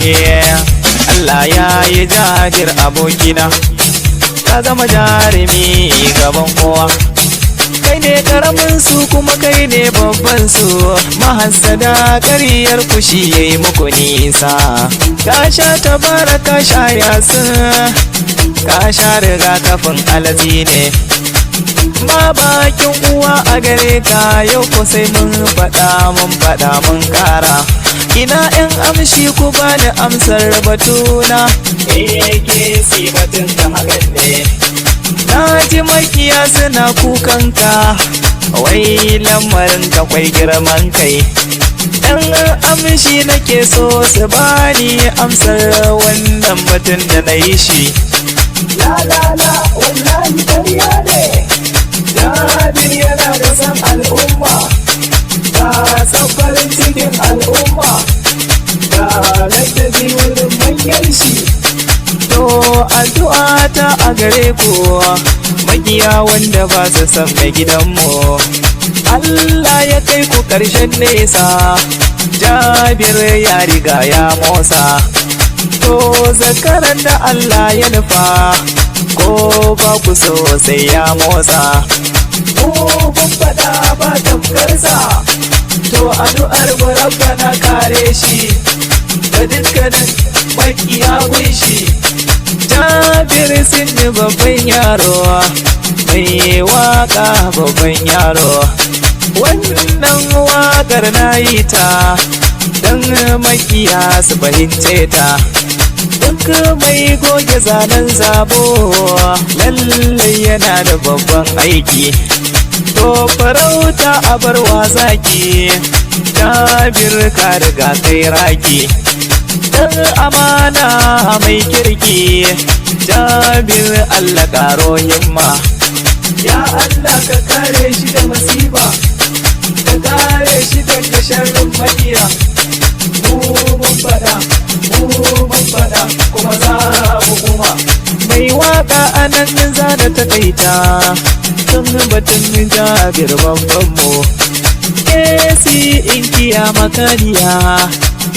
Allah ya yi Jabir abokina, ka zama jarumi gaban kowa. Kai ne karamin su kuma kai ne babban su, mahassada ƙaryar kushi yayi muku nisa. Ka sha tabara ka sha yasin, ka sha rigakafin alazi ne. Ma bakin uwa a gare ka yau ko sai mun faɗa mun ƙara. Ina yan amshi ku bani amsar batuna, yake si batun da hakan ne. Na ji makiya suna kukanka, wai lamarin ka kwai girman kai. Yan amshi nake so su bani amsar wannan batun da na yi shi. La wallahi ƙarya ne, Jabir yana da san al'umma, ga san farin cikin al'umma, ga ladabi wurin manyan shi. To addu'a ta a gare ku makiya wanda ba su san mai gidanmu, Allah ya kai ku ƙarshen nesa. Jabir ya riga ya motsa, to zakaran da Allah ya nufa, ko ba ku so sai ya motsa. Kun faɗa ba tamkarsa, to addu'ar mu Rabbana kare shi da dukkanin makiya gunshi. Jabir Sinni babban yaro, mai waka babban yaro. Wannan wakar na yi ta don makiya su fahimce ta. Duk mai goge zanen zabo lallai yana da babban aiki. To farauta a bar wazaki, Jabir ka riga kai raki. Dan amana mai kirki, Jabir Allah karo himma. Ya Allah ka kare shi da masifa, ka kare shi daga sharrin makiya. Mun faɗa kuma za mu kuma. Mai waka anan za da takaita, sun batun Jabir babban mu. Kesi in kiya makaniya,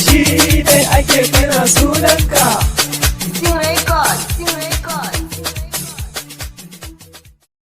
shi dai ake kira sunanka.